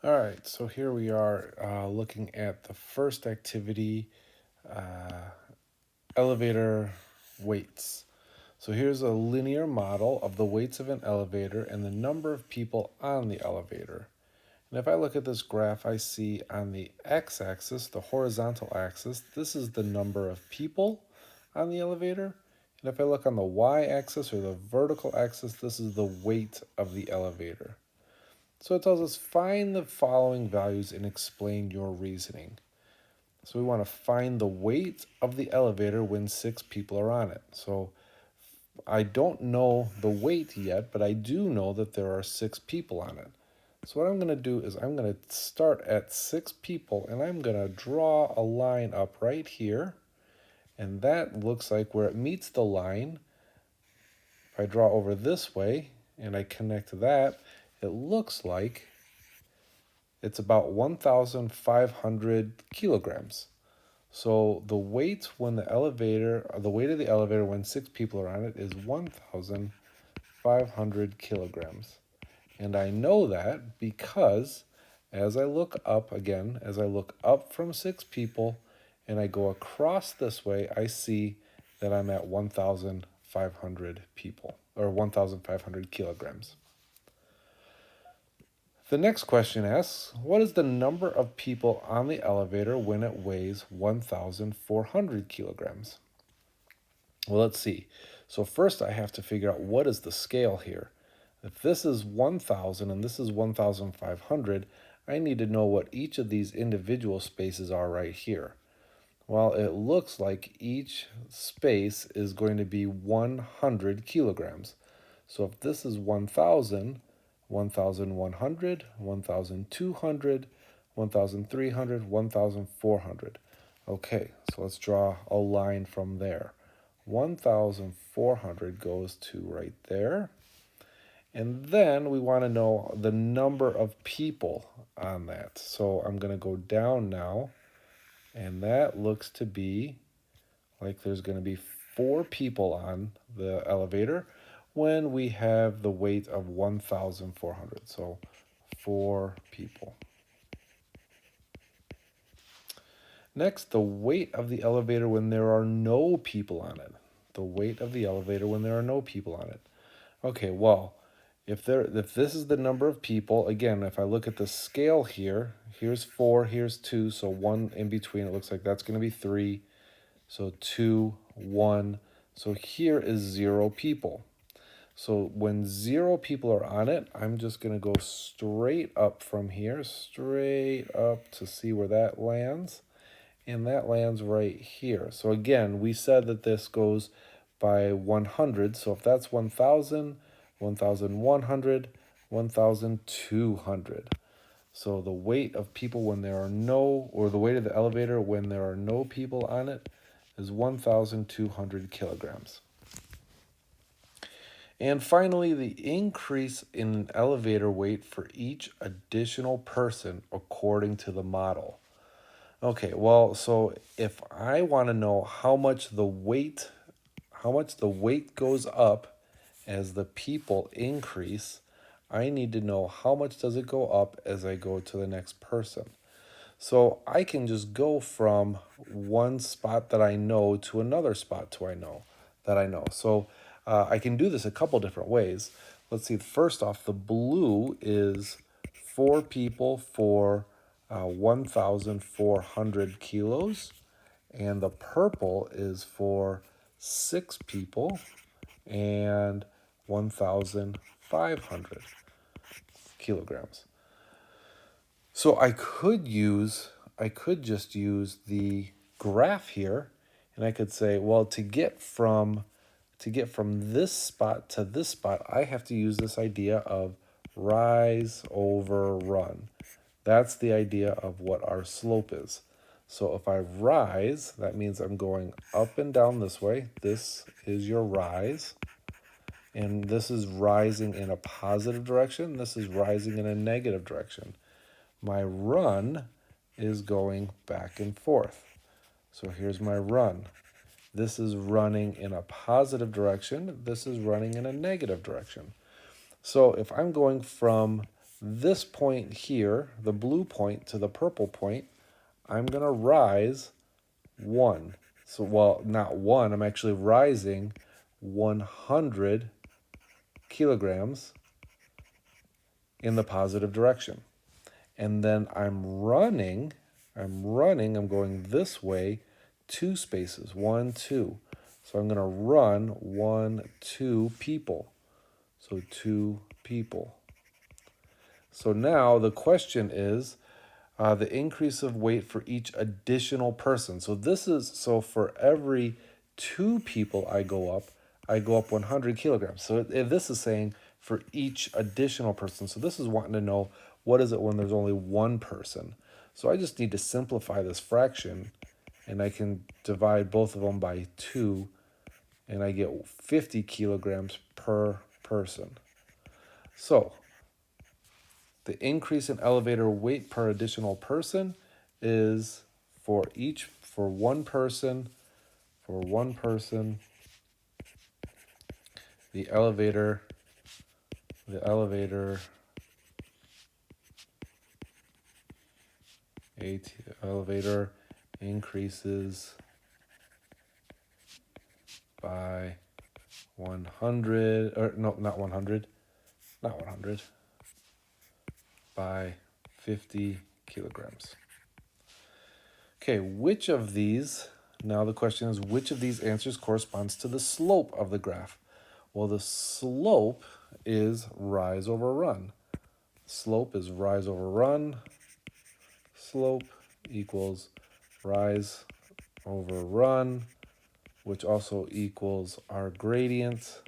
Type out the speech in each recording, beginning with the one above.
All right, so here we are looking at the first activity, elevator weights. So here's a linear model of the weights of an elevator and the number of people on the elevator. And if I look at this graph, I see on the x-axis, the horizontal axis, this is the number of people on the elevator. And if I look on the y-axis or the vertical axis, this is the weight of the elevator. So it tells us find the following values and explain your reasoning. So we want to find the weight of the elevator when 6 people are on it. So I don't know the weight yet, but I do know that there are 6 people on it. So what I'm going to do is I'm going to start at 6 people and I'm going to draw a line up right here. And that looks like where it meets the line. If I draw over this way and I connect that, it looks like it's about 1,500 kilograms. So the weight when the weight of the elevator when 6 people are on it is 1,500 kilograms. And I know that because as I look up again, as I look up from 6 people and I go across this way, I see that I'm at 1,500 people or 1,500 kilograms. The next question asks, what is the number of people on the elevator when it weighs 1,400 kilograms? Well, let's see. So first I have to figure out what is the scale here. If this is 1,000 and this is 1,500, I need to know what each of these individual spaces are right here. Well, it looks like each space is going to be 100 kilograms. So if this is 1,000, 1,100, 1,200, 1,300, 1,400. Okay, so let's draw a line from there. 1,400 goes to right there. And then we want to know the number of people on that. So I'm going to go down now, and that looks to be like there's going to be 4 people on the elevator when we have the weight of 1,400. So 4 people. Next, the weight of the elevator when there are no people on it. The weight of the elevator when there are no people on it. Okay, well, if this is the number of people, again, if I look at the scale here, here's 4, here's 2, so 1 in between, it looks like that's going to be 3. So 2, 1. So here is 0 people. So when 0 people are on it, I'm just going to go straight up from here, straight up to see where that lands. And that lands right here. So again, we said that this goes by 100. So if that's 1,000, 1,100, 1,200. So the weight of people when there are no, or the weight of the elevator when there are no people on it is 1,200 kilograms. And finally, the increase in an elevator weight for each additional person according to the model. Okay, well, so if I want to know how much the weight goes up as the people increase, I need to know how much does it go up as I go to the next person. So I can just go from one spot that I know to another spot to I know that I know. So I can do this a couple different ways. Let's see. First off, the blue is 4 people for 1,400 kilos, and the purple is for 6 people and 1,500 kilograms. So I could just use the graph here and I could say, well, to get from this spot to this spot, I have to use this idea of rise over run. That's the idea of what our slope is. So if I rise, that means I'm going up and down this way. This is your rise. And this is rising in a positive direction. This is rising in a negative direction. My run is going back and forth. So here's my run. This is running in a positive direction. This is running in a negative direction. So if I'm going from this point here, the blue point to the purple point, I'm going to rise 1. So, well, not 1, I'm actually rising 100 kilograms in the positive direction. And then I'm going this way 2 spaces, 1, 2. So I'm going to run 1, 2 people. So 2 people. So now the question is the increase of weight for each additional person. So for every 2 people I go up 100 kilograms. So this is saying for each additional person. So this is wanting to know what is it when there's only 1 person. So I just need to simplify this fraction, and I can divide both of them by 2, and I get 50 kilograms per person. So the increase in elevator weight per additional person is for one person, the elevator elevator increases by 100, or no, not 100, by 50 kilograms. Okay, now the question is, which of these answers corresponds to the slope of the graph? Well, the slope is rise over run. Slope is rise over run. Slope equals rise over run, which also equals our gradient.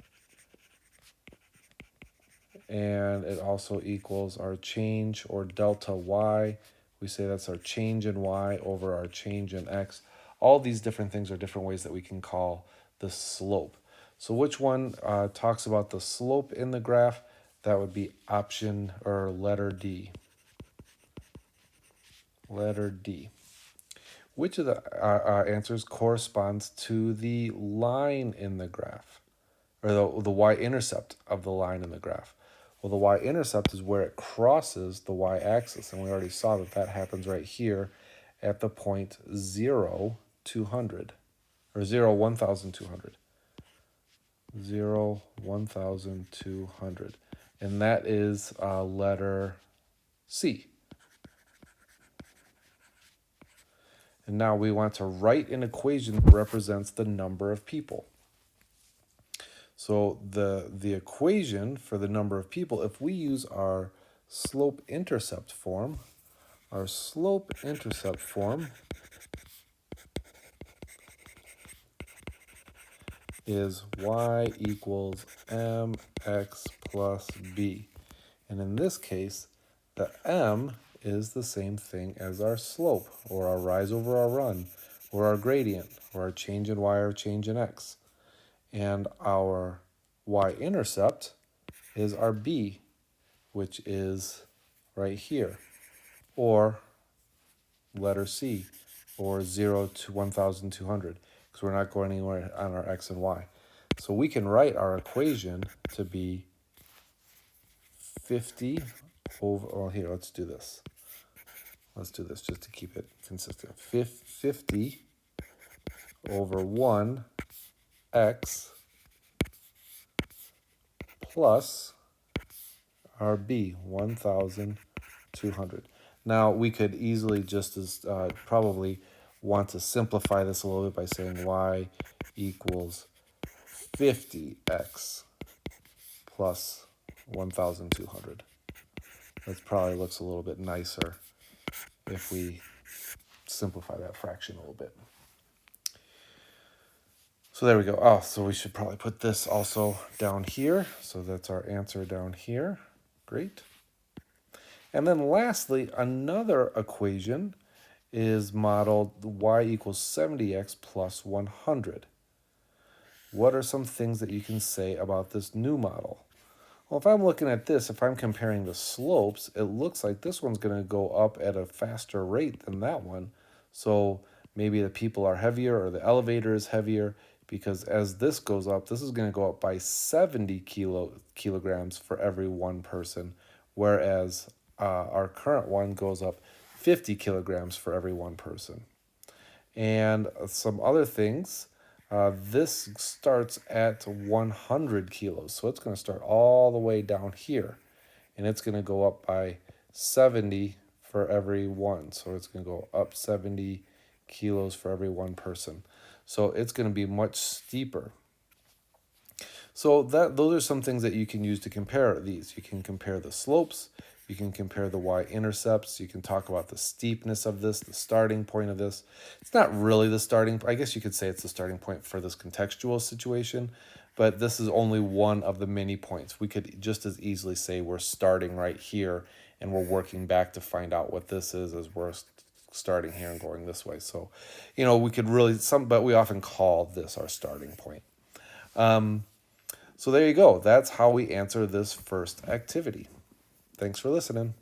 And it also equals our change, or delta y. We say that's our change in y over our change in x. All these different things are different ways that we can call the slope. So which one talks about the slope in the graph? That would be option or letter D. Letter D. Which of the answers corresponds to the line in the graph, or the y-intercept of the line in the graph? Well, the y-intercept is where it crosses the y-axis, and we already saw that happens right here at the point 0, 200, or 0, 1,200. 0, 1,200. And that is letter C. And now we want to write an equation that represents the number of people. So the equation for the number of people, if we use our slope-intercept form, is y equals mx plus b. And in this case, the m is the same thing as our slope, or our rise over our run, or our gradient, or our change in y or change in x. And our y-intercept is our b, which is right here, or letter C, or 0 to 1,200, because we're not going anywhere on our x and y. So we can write our equation to be 50 over, well, here, let's do this. Let's do this just to keep it consistent. 50 over 1x plus our b, 1,200. Now, we could easily just as probably want to simplify this a little bit by saying y equals 50x plus 1,200. That probably looks a little bit nicer if we simplify that fraction a little bit. So there we go. Oh, so we should probably put this also down here. So that's our answer down here. Great. And then lastly, another equation is modeled y equals 70x plus 100. What are some things that you can say about this new model? Well, if I'm looking at this, if I'm comparing the slopes, it looks like this one's going to go up at a faster rate than that one. So maybe the people are heavier, or the elevator is heavier, because as this goes up, this is going to go up by 70 kilograms for every 1 person, whereas our current one goes up 50 kilograms for every one person. And some other things, this starts at 100 kilos. So it's going to start all the way down here. And it's going to go up by 70 for every one. So it's going to go up 70 kilos for every one person. So it's going to be much steeper. So those are some things that you can use to compare these. You can compare the slopes, you can compare the y-intercepts, you can talk about the steepness of this, the starting point of this. It's not really the starting, I guess you could say it's the starting point for this contextual situation, but this is only one of the many points. We could just as easily say we're starting right here and we're working back to find out what this is as we're starting here and going this way. So, we could really, but we often call this our starting point. So there you go. That's how we answer this first activity. Thanks for listening.